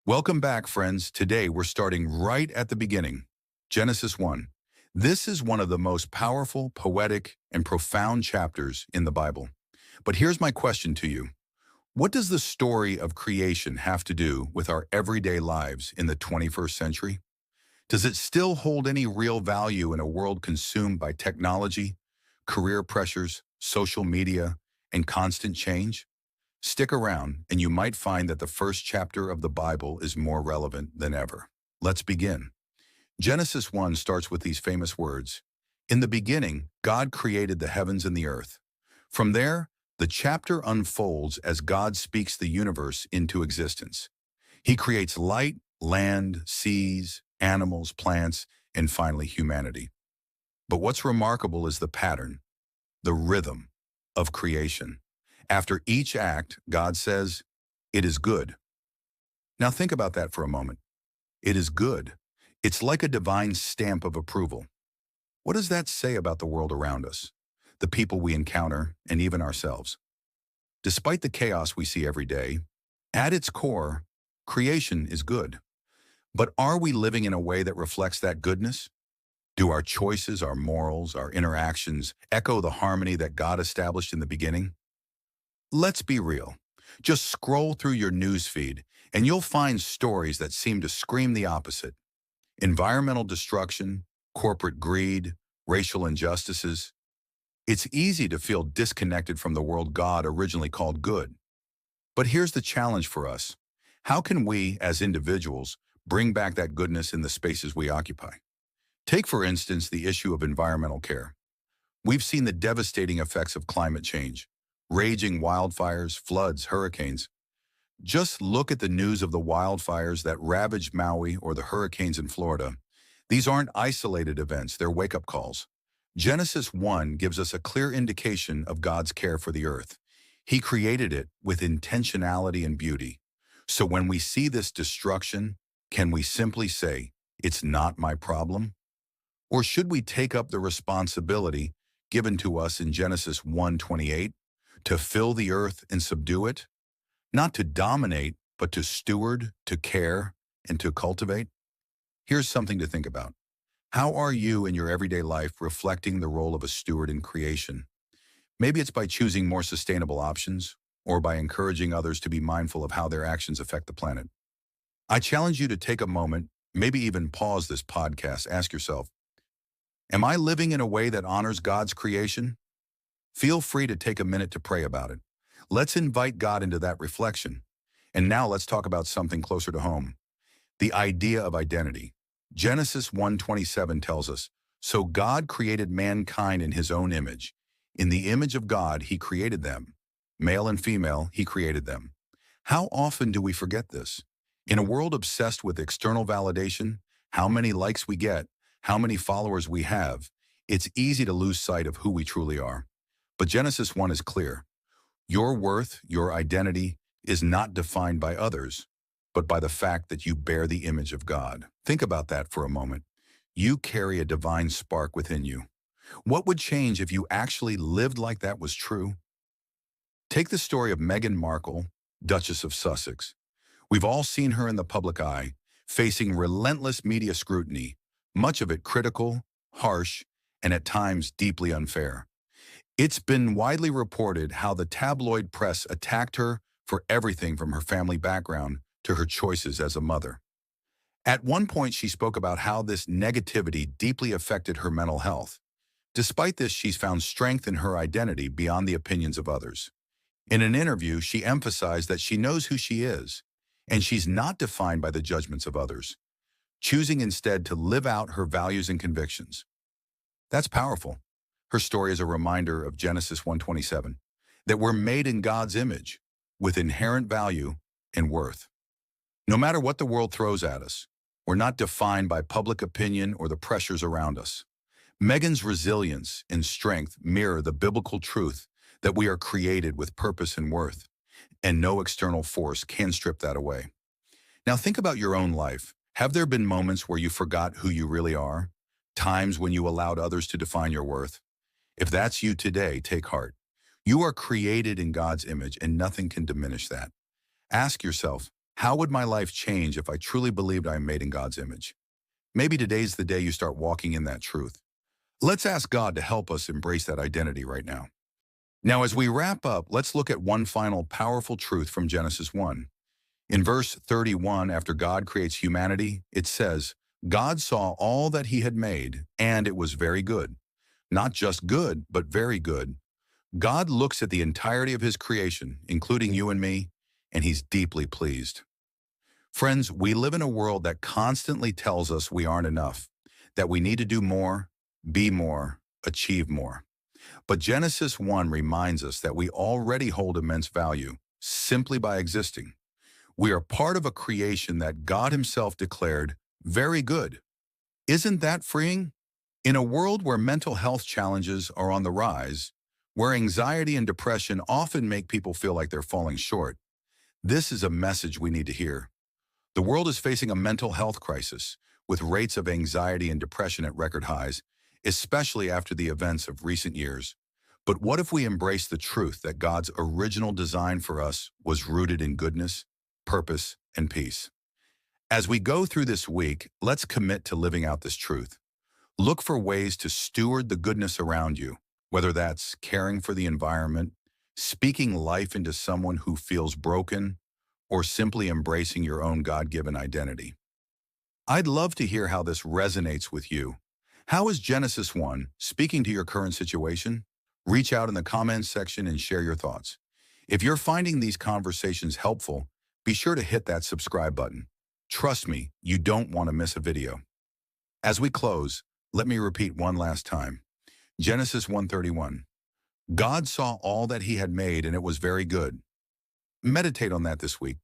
Welcome back, friends. Today, we're starting right at the beginning. Genesis 1. This is one of the most powerful, poetic, and profound chapters in the Bible. But here's my question to you. What does the story of creation have to do with our everyday lives in the 21st century? Does it still hold any real value in a world consumed by technology, career pressures, social media, and constant change? Stick around, and you might find that the first chapter of the Bible is more relevant than ever. Let's begin. Genesis 1 starts with these famous words. In the beginning, God created the heavens and the earth. From there, the chapter unfolds as God speaks the universe into existence. He creates light, land, seas, animals, plants, and finally humanity. But what's remarkable is the pattern, the rhythm of creation. After each act, God says, "It is good." Now think about that for a moment. It is good. It's like a divine stamp of approval. What does that say about the world around us, the people we encounter, and even ourselves? Despite the chaos we see every day, at its core, creation is good. But are we living in a way that reflects that goodness? Do our choices, our morals, our interactions echo the harmony that God established in the beginning? Let's be real. Just scroll through your news feed and you'll find stories that seem to scream the opposite. Environmental destruction, corporate greed, racial injustices. It's easy to feel disconnected from the world God originally called good. But here's the challenge for us. How can we, as individuals, bring back that goodness in the spaces we occupy? Take, for instance, the issue of environmental care. We've seen the devastating effects of climate change, raging wildfires, floods, hurricanes. Just look at the news of the wildfires that ravaged Maui or the hurricanes in Florida. These aren't isolated events, they're wake-up calls. Genesis 1 gives us a clear indication of God's care for the earth. He created it with intentionality and beauty. So when we see this destruction, can we simply say, "It's not my problem"? Or should we take up the responsibility given to us in Genesis 1:28 to fill the earth and subdue it? Not to dominate, but to steward, to care, and to cultivate? Here's something to think about. How are you in your everyday life reflecting the role of a steward in creation? Maybe it's by choosing more sustainable options, or by encouraging others to be mindful of how their actions affect the planet. I challenge you to take a moment, maybe even pause this podcast, ask yourself, am I living in a way that honors God's creation? Feel free to take a minute to pray about it. Let's invite God into that reflection. And now let's talk about something closer to home. The idea of identity. Genesis 1:27 tells us, "So God created mankind in his own image. In the image of God, he created them. Male and female, he created them." How often do we forget this? In a world obsessed with external validation, how many likes we get, how many followers we have, it's easy to lose sight of who we truly are. But Genesis 1 is clear. Your worth, your identity, is not defined by others, but by the fact that you bear the image of God. Think about that for a moment. You carry a divine spark within you. What would change if you actually lived like that was true? Take the story of Meghan Markle, Duchess of Sussex. We've all seen her in the public eye, facing relentless media scrutiny, much of it critical, harsh, and at times deeply unfair. It's been widely reported how the tabloid press attacked her for everything from her family background to her choices as a mother. At one point, she spoke about how this negativity deeply affected her mental health. Despite this, she's found strength in her identity beyond the opinions of others. In an interview, she emphasized that she knows who she is, and she's not defined by the judgments of others, choosing instead to live out her values and convictions. That's powerful. Her story is a reminder of Genesis 1:27, that we're made in God's image, with inherent value and worth. No matter what the world throws at us, we're not defined by public opinion or the pressures around us. Megan's resilience and strength mirror the biblical truth that we are created with purpose and worth, and no external force can strip that away. Now think about your own life. Have there been moments where you forgot who you really are? Times when you allowed others to define your worth? If that's you today, take heart. You are created in God's image and nothing can diminish that. Ask yourself, How would my life change if I truly believed I am made in God's image? Maybe today's the day you start walking in that truth. Let's ask God to help us embrace that identity right now. Now, as we wrap up, let's look at one final powerful truth from Genesis 1. In verse 31, after God creates humanity, it says, God saw all that he had made, and it was very good. Not just good, but very good. God looks at the entirety of his creation, including you and me, and he's deeply pleased. Friends, we live in a world that constantly tells us we aren't enough, that we need to do more, be more, achieve more. But Genesis 1 reminds us that we already hold immense value simply by existing. We are part of a creation that God himself declared very good. Isn't that freeing? In a world where mental health challenges are on the rise, where anxiety and depression often make people feel like they're falling short, this is a message we need to hear. The world is facing a mental health crisis, with rates of anxiety and depression at record highs, especially after the events of recent years. But what if we embrace the truth that God's original design for us was rooted in goodness, purpose, and peace? As we go through this week, let's commit to living out this truth. Look for ways to steward the goodness around you, whether that's caring for the environment, speaking life into someone who feels broken, or simply embracing your own God-given identity. I'd love to hear how this resonates with you. How is Genesis 1 speaking to your current situation? Reach out in the comments section and share your thoughts. If you're finding these conversations helpful, be sure to hit that subscribe button. Trust me, you don't want to miss a video. As we close, let me repeat one last time. Genesis 1:31. God saw all that he had made, and it was very good. Meditate on that this week.